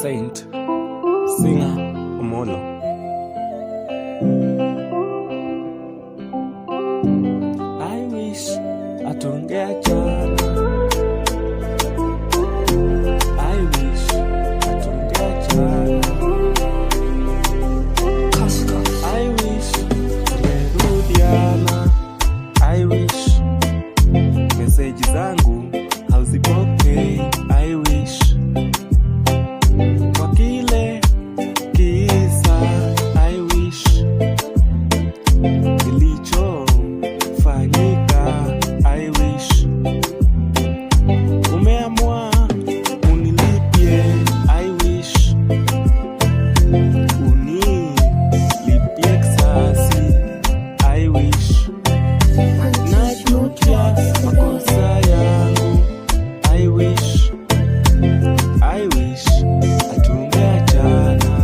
Saint Singer Omolo. I wish atungeachana. I wish atungeachana. I wish tungerudiana. I wish message zangu hauzipokei. I wish kwa kile kisa. I wish kilichofanyika. I wish umeamua unilipie. I wish unilipie kisasi. I wish najutia makosa yangu. I wish atungeachana.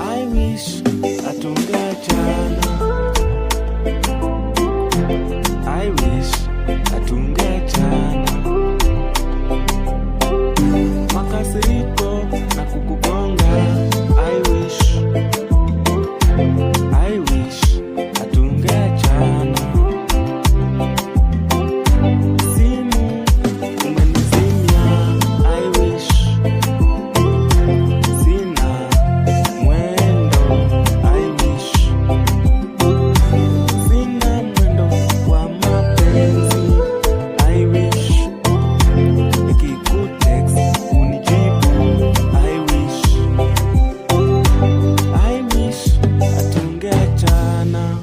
I wish atungeachana. I wish atungeachana. Makasiriko na kukugonga. I wish atungeachana. Simu umenizimia. I wish sina mwendo. I wish sina mwendo wa mapenzi. I wish nikikutext unijibu. I wish atungeachana.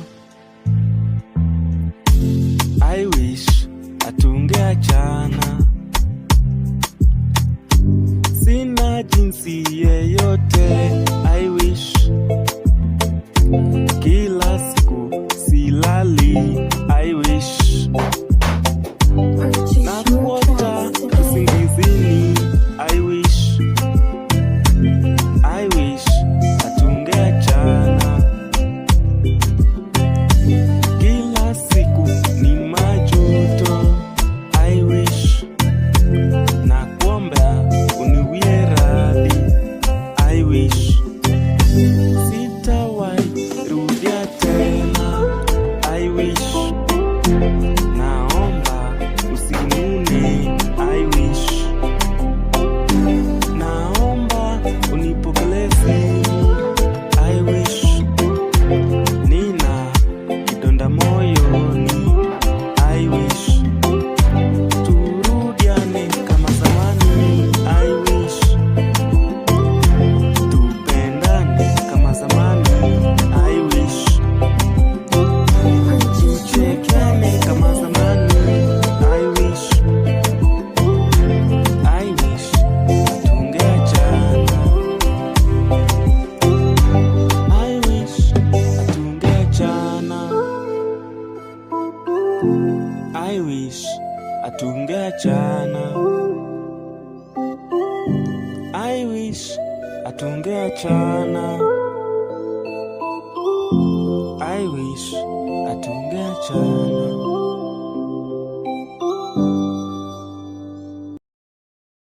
I wish atungeachana. Sina jinsi yeyote. I wish kila siku silali. I wish nakuota usingizini. I wish atungeachana. Kila siku ni majuto. I wish nakuomba uniwie radhi. I wish sitawahi rudia tena. I wish naomba usinune. I wish naomba unipokelee simu. I wish nina kidonda moyoni. I wish turudiane kama zamani. I wish tupendane kama zamani. I wish tuchekeane kama zamani. I wish atungeachana. I wish atungeachana. I wish atungeachana. I wish atungeachana. I wish atungeachana.